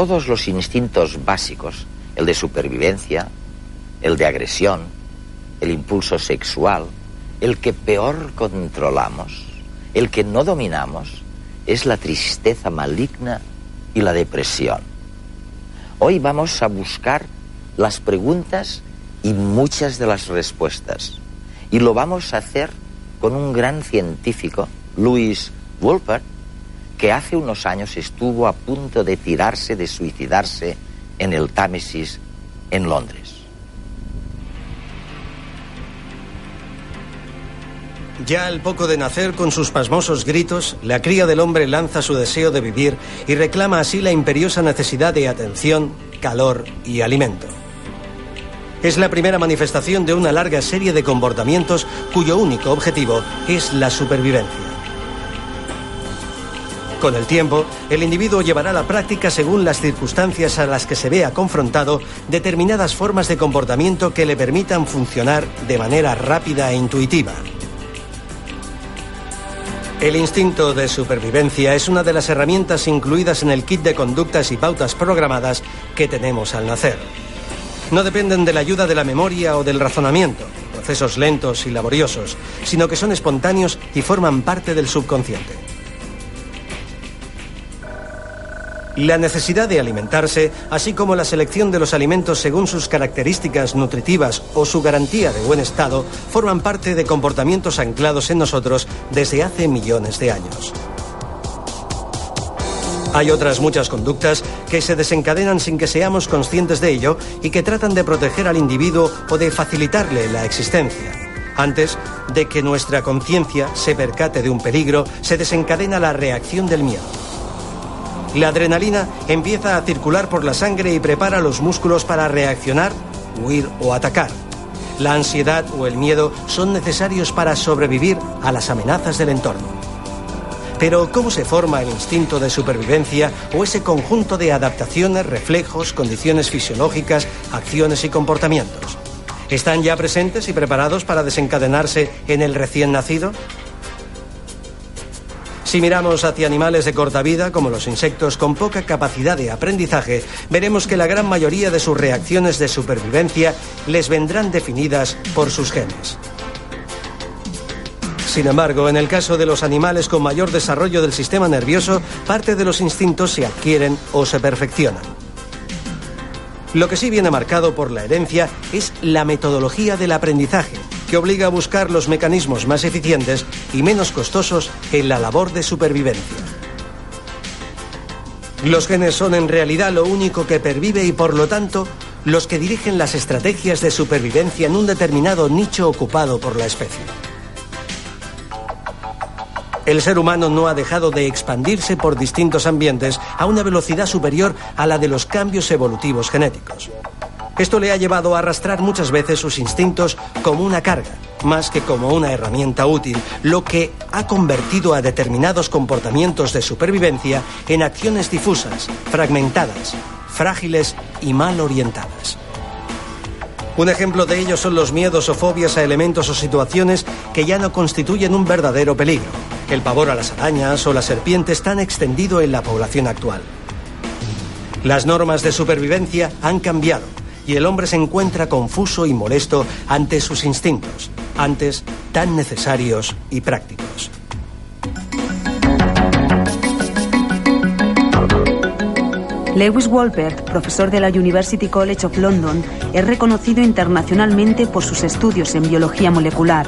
todos los instintos básicos, el de supervivencia, el de agresión, el impulso sexual, el que peor controlamos, el que no dominamos, es la tristeza maligna y la depresión. Hoy vamos a buscar las preguntas y muchas de las respuestas. Y lo vamos a hacer con un gran científico, Lewis Wolpert, que hace unos años estuvo a punto de suicidarse en el Támesis, en Londres. Ya al poco de nacer, con sus pasmosos gritos, la cría del hombre lanza su deseo de vivir y reclama así la imperiosa necesidad de atención, calor y alimento. Es la primera manifestación de una larga serie de comportamientos cuyo único objetivo es la supervivencia. Con el tiempo, el individuo llevará a la práctica, según las circunstancias a las que se vea confrontado, determinadas formas de comportamiento que le permitan funcionar de manera rápida e intuitiva. El instinto de supervivencia es una de las herramientas incluidas en el kit de conductas y pautas programadas que tenemos al nacer. No dependen de la ayuda de la memoria o del razonamiento, procesos lentos y laboriosos, sino que son espontáneos y forman parte del subconsciente. La necesidad de alimentarse, así como la selección de los alimentos según sus características nutritivas o su garantía de buen estado, forman parte de comportamientos anclados en nosotros desde hace millones de años. Hay otras muchas conductas que se desencadenan sin que seamos conscientes de ello y que tratan de proteger al individuo o de facilitarle la existencia. Antes de que nuestra conciencia se percate de un peligro, se desencadena la reacción del miedo. La adrenalina empieza a circular por la sangre y prepara los músculos para reaccionar, huir o atacar. La ansiedad o el miedo son necesarios para sobrevivir a las amenazas del entorno. Pero, ¿cómo se forma el instinto de supervivencia o ese conjunto de adaptaciones, reflejos, condiciones fisiológicas, acciones y comportamientos? ¿Están ya presentes y preparados para desencadenarse en el recién nacido? Si miramos hacia animales de corta vida, como los insectos con poca capacidad de aprendizaje, veremos que la gran mayoría de sus reacciones de supervivencia les vendrán definidas por sus genes. Sin embargo, en el caso de los animales con mayor desarrollo del sistema nervioso, parte de los instintos se adquieren o se perfeccionan. Lo que sí viene marcado por la herencia es la metodología del aprendizaje, que obliga a buscar los mecanismos más eficientes y menos costosos en la labor de supervivencia. Los genes son en realidad lo único que pervive y, por lo tanto, los que dirigen las estrategias de supervivencia en un determinado nicho ocupado por la especie. El ser humano no ha dejado de expandirse por distintos ambientes a una velocidad superior a la de los cambios evolutivos genéticos. Esto le ha llevado a arrastrar muchas veces sus instintos como una carga, más que como una herramienta útil, lo que ha convertido a determinados comportamientos de supervivencia en acciones difusas, fragmentadas, frágiles y mal orientadas. Un ejemplo de ello son los miedos o fobias a elementos o situaciones que ya no constituyen un verdadero peligro. El pavor a las arañas o las serpientes tan extendido en la población actual. Las normas de supervivencia han cambiado y el hombre se encuentra confuso y molesto ante sus instintos, antes tan necesarios y prácticos. Lewis Wolpert, profesor de la University College of London, es reconocido internacionalmente por sus estudios en biología molecular.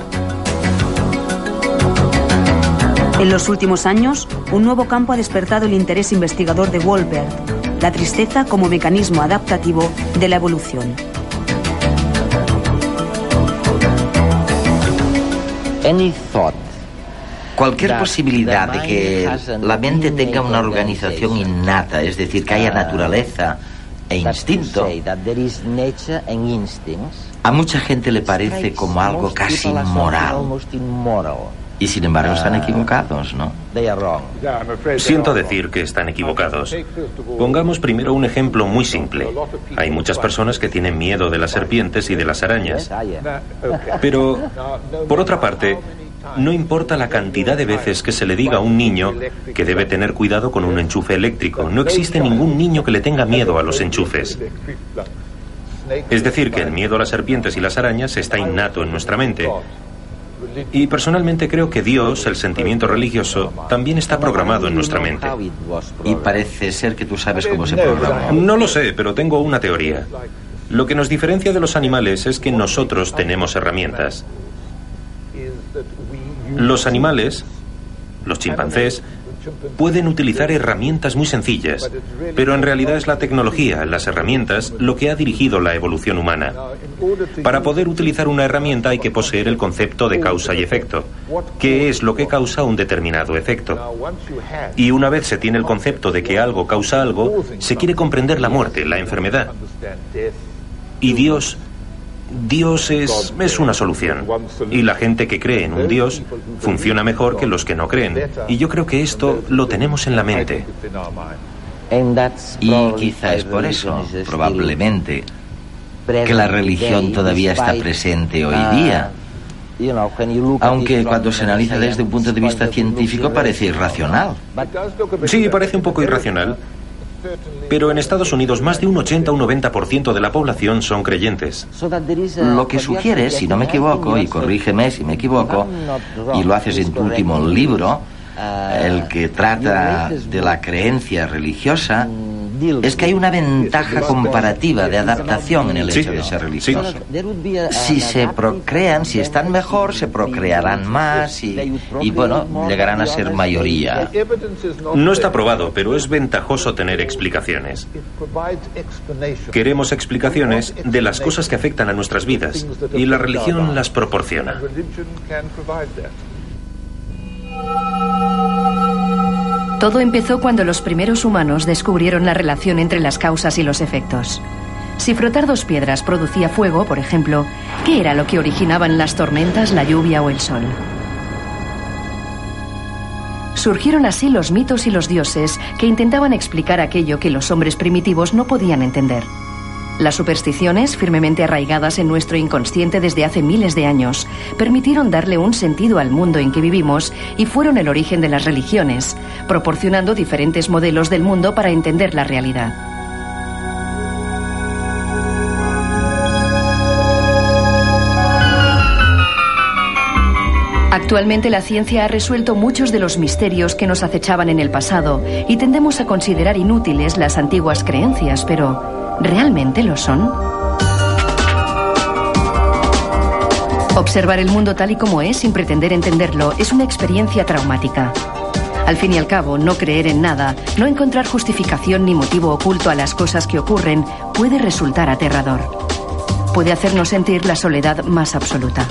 En los últimos años, un nuevo campo ha despertado el interés investigador de Wolpert: la tristeza como mecanismo adaptativo de la evolución. Cualquier posibilidad de que la mente tenga una organización innata, es decir, que haya naturaleza e instinto, a mucha gente le parece como algo casi inmoral. Y sin embargo están equivocados, ¿no? Siento decir que están equivocados. Pongamos primero un ejemplo muy simple. Hay muchas personas que tienen miedo de las serpientes y de las arañas. Pero, por otra parte, no importa la cantidad de veces que se le diga a un niño que debe tener cuidado con un enchufe eléctrico. No existe ningún niño que le tenga miedo a los enchufes. Es decir, que el miedo a las serpientes y las arañas está innato en nuestra mente. Y personalmente creo que Dios, el sentimiento religioso, también está programado en nuestra mente. Y parece ser que tú sabes cómo se programó. No lo sé, pero tengo una teoría. Lo que nos diferencia de los animales es que nosotros tenemos herramientas. Los animales, los chimpancés, pueden utilizar herramientas muy sencillas, pero en realidad es la tecnología, las herramientas, lo que ha dirigido la evolución humana. Para poder utilizar una herramienta hay que poseer el concepto de causa y efecto. ¿Qué es lo que causa un determinado efecto? Y una vez se tiene el concepto de que algo causa algo, se quiere comprender la muerte, la enfermedad. Y Dios es una solución. Y la gente que cree en un Dios funciona mejor que los que no creen. Y yo creo que esto lo tenemos en la mente. Y quizá es por eso, probablemente, que la religión todavía está presente hoy día. Aunque cuando se analiza desde un punto de vista científico parece irracional. Sí, parece un poco irracional. Pero en Estados Unidos más de un 80 o un 90% de la población son creyentes. Lo que sugiere, si no me equivoco, y corrígeme si me equivoco, y lo haces en tu último libro, el que trata de la creencia religiosa, es que hay una ventaja comparativa de adaptación en el hecho de ser religioso. Si se procrean, si están mejor, se procrearán más y bueno, llegarán a ser mayoría. No está probado, pero es ventajoso tener explicaciones. Queremos explicaciones de las cosas que afectan a nuestras vidas y la religión las proporciona. Todo empezó cuando los primeros humanos descubrieron la relación entre las causas y los efectos. Si frotar dos piedras producía fuego, por ejemplo, ¿qué era lo que originaban las tormentas, la lluvia o el sol? Surgieron así los mitos y los dioses que intentaban explicar aquello que los hombres primitivos no podían entender. Las supersticiones, firmemente arraigadas en nuestro inconsciente desde hace miles de años, permitieron darle un sentido al mundo en que vivimos y fueron el origen de las religiones, proporcionando diferentes modelos del mundo para entender la realidad. Actualmente la ciencia ha resuelto muchos de los misterios que nos acechaban en el pasado y tendemos a considerar inútiles las antiguas creencias, pero ¿realmente lo son? Observar el mundo tal y como es sin pretender entenderlo es una experiencia traumática. Al fin y al cabo, no creer en nada, no encontrar justificación ni motivo oculto a las cosas que ocurren, puede resultar aterrador. Puede hacernos sentir la soledad más absoluta.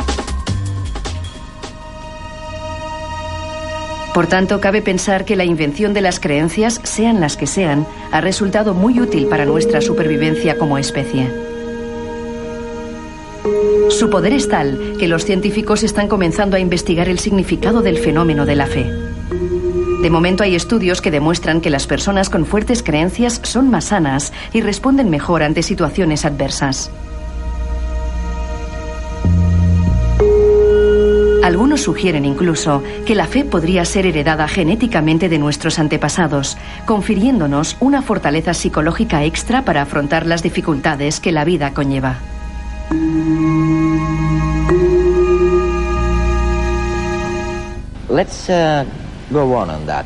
Por tanto, cabe pensar que la invención de las creencias, sean las que sean, ha resultado muy útil para nuestra supervivencia como especie. Su poder es tal que los científicos están comenzando a investigar el significado del fenómeno de la fe. De momento hay estudios que demuestran que las personas con fuertes creencias son más sanas y responden mejor ante situaciones adversas. Algunos sugieren incluso que la fe podría ser heredada genéticamente de nuestros antepasados, confiriéndonos una fortaleza psicológica extra para afrontar las dificultades que la vida conlleva.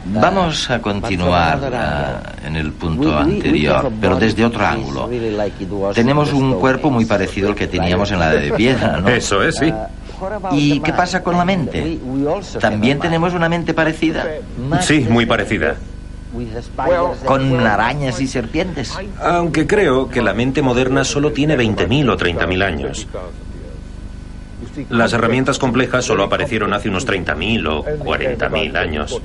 Vamos a continuar en el punto anterior, pero desde otro ángulo. Tenemos un cuerpo muy parecido al que teníamos en la Edad de Piedra, ¿no? Eso es, sí. ¿Y qué pasa con la mente? ¿También tenemos una mente parecida? Sí, muy parecida. ¿Con arañas y serpientes? Aunque creo que la mente moderna solo tiene 20.000 o 30.000 años. Las herramientas complejas solo aparecieron hace unos 30.000 o 40.000 años.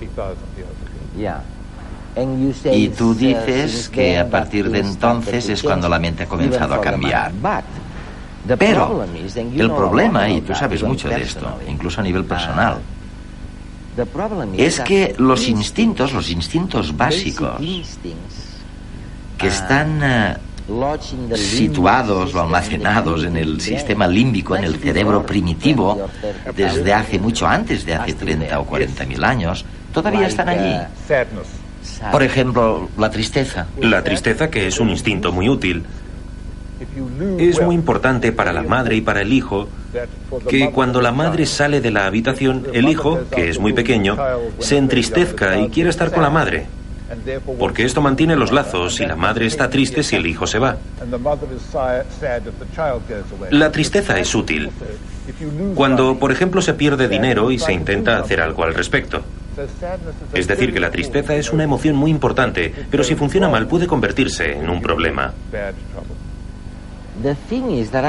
Y tú dices que a partir de entonces es cuando la mente ha comenzado a cambiar. Pero el problema, y tú sabes mucho de esto, incluso a nivel personal, es que los instintos básicos que están situados o almacenados en el sistema límbico, en el cerebro primitivo, desde hace mucho antes de hace 30 o 40.000 años, todavía están allí. Por ejemplo, la tristeza. La tristeza, que es un instinto muy útil. Es muy importante para la madre y para el hijo que cuando la madre sale de la habitación, el hijo, que es muy pequeño, se entristezca y quiera estar con la madre. Porque esto mantiene los lazos y la madre está triste si el hijo se va. La tristeza es útil. Cuando, por ejemplo, se pierde dinero y se intenta hacer algo al respecto. Es decir, que la tristeza es una emoción muy importante, pero si funciona mal puede convertirse en un problema.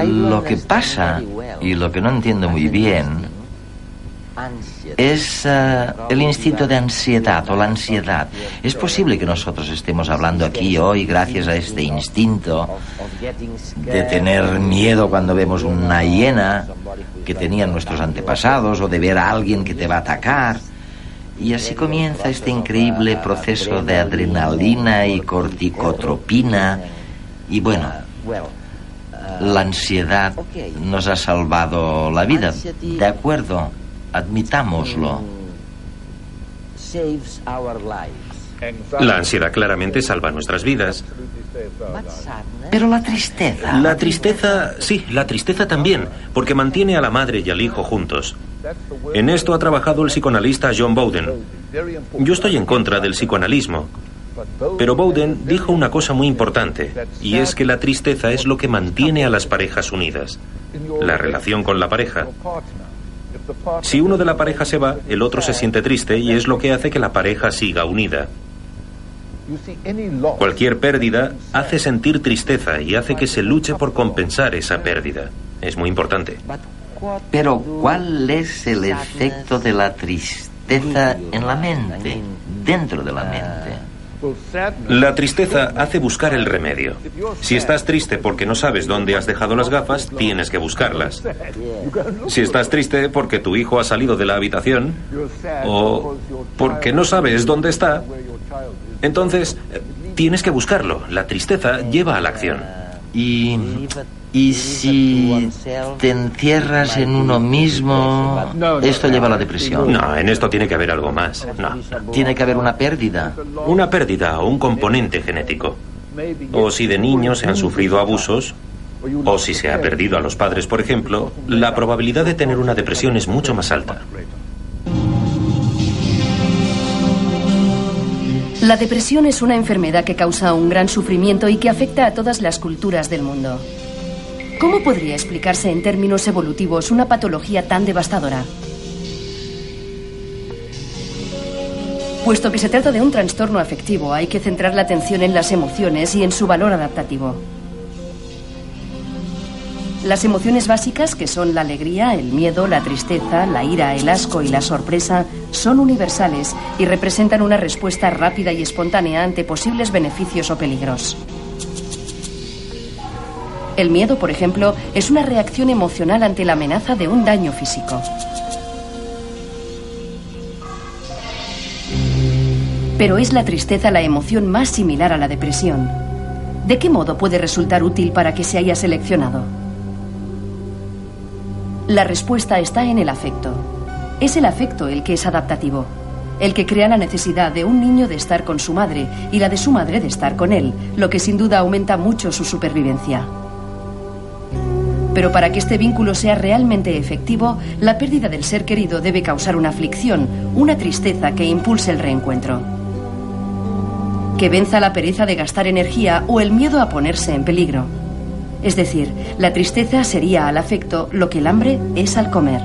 Lo que pasa, y lo que no entiendo muy bien, es el instinto de ansiedad o la ansiedad. Es posible que nosotros estemos hablando aquí hoy gracias a este instinto de tener miedo cuando vemos una hiena que tenían nuestros antepasados, o de ver a alguien que te va a atacar. Y así comienza este increíble proceso de adrenalina y corticotropina. Y bueno, la ansiedad nos ha salvado la vida. De acuerdo, admitámoslo. La ansiedad claramente salva nuestras vidas. Pero la tristeza... La tristeza, sí, la tristeza también, porque mantiene a la madre y al hijo juntos. En esto ha trabajado el psicoanalista John Bowden. Yo estoy en contra del psicoanalismo, pero Bowden dijo una cosa muy importante, y es que la tristeza es lo que mantiene a las parejas unidas. La relación con la pareja. Si uno de la pareja se va, el otro se siente triste y es lo que hace que la pareja siga unida. Cualquier pérdida hace sentir tristeza y hace que se luche por compensar esa pérdida. Es muy importante. Pero, ¿cuál es el efecto de la tristeza en la mente, dentro de la mente? La tristeza hace buscar el remedio. Si estás triste porque no sabes dónde has dejado las gafas, tienes que buscarlas. Si estás triste porque tu hijo ha salido de la habitación o porque no sabes dónde está, entonces tienes que buscarlo. La tristeza lleva a la acción. Y si te encierras en uno mismo, esto lleva a la depresión. No, en esto tiene que haber algo más. No. Tiene que haber una pérdida. Una pérdida o un componente genético. O si de niños se han sufrido abusos, o si se ha perdido a los padres, por ejemplo, la probabilidad de tener una depresión es mucho más alta. La depresión es una enfermedad que causa un gran sufrimiento y que afecta a todas las culturas del mundo. ¿Cómo podría explicarse en términos evolutivos una patología tan devastadora? Puesto que se trata de un trastorno afectivo, hay que centrar la atención en las emociones y en su valor adaptativo. Las emociones básicas, que son la alegría, el miedo, la tristeza, la ira, el asco y la sorpresa, son universales y representan una respuesta rápida y espontánea ante posibles beneficios o peligros. El miedo, por ejemplo, es una reacción emocional ante la amenaza de un daño físico. Pero ¿es la tristeza la emoción más similar a la depresión? ¿De qué modo puede resultar útil para que se haya seleccionado? La respuesta está en el afecto. Es el afecto el que es adaptativo, el que crea la necesidad de un niño de estar con su madre y la de su madre de estar con él, lo que sin duda aumenta mucho su supervivencia. Pero para que este vínculo sea realmente efectivo, la pérdida del ser querido debe causar una aflicción, una tristeza que impulse el reencuentro. Que venza la pereza de gastar energía o el miedo a ponerse en peligro. Es decir, la tristeza sería al afecto lo que el hambre es al comer.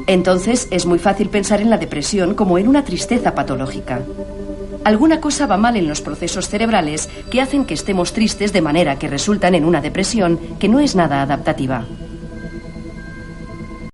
Entonces es muy fácil pensar en la depresión como en una tristeza patológica. Alguna cosa va mal en los procesos cerebrales que hacen que estemos tristes de manera que resultan en una depresión que no es nada adaptativa.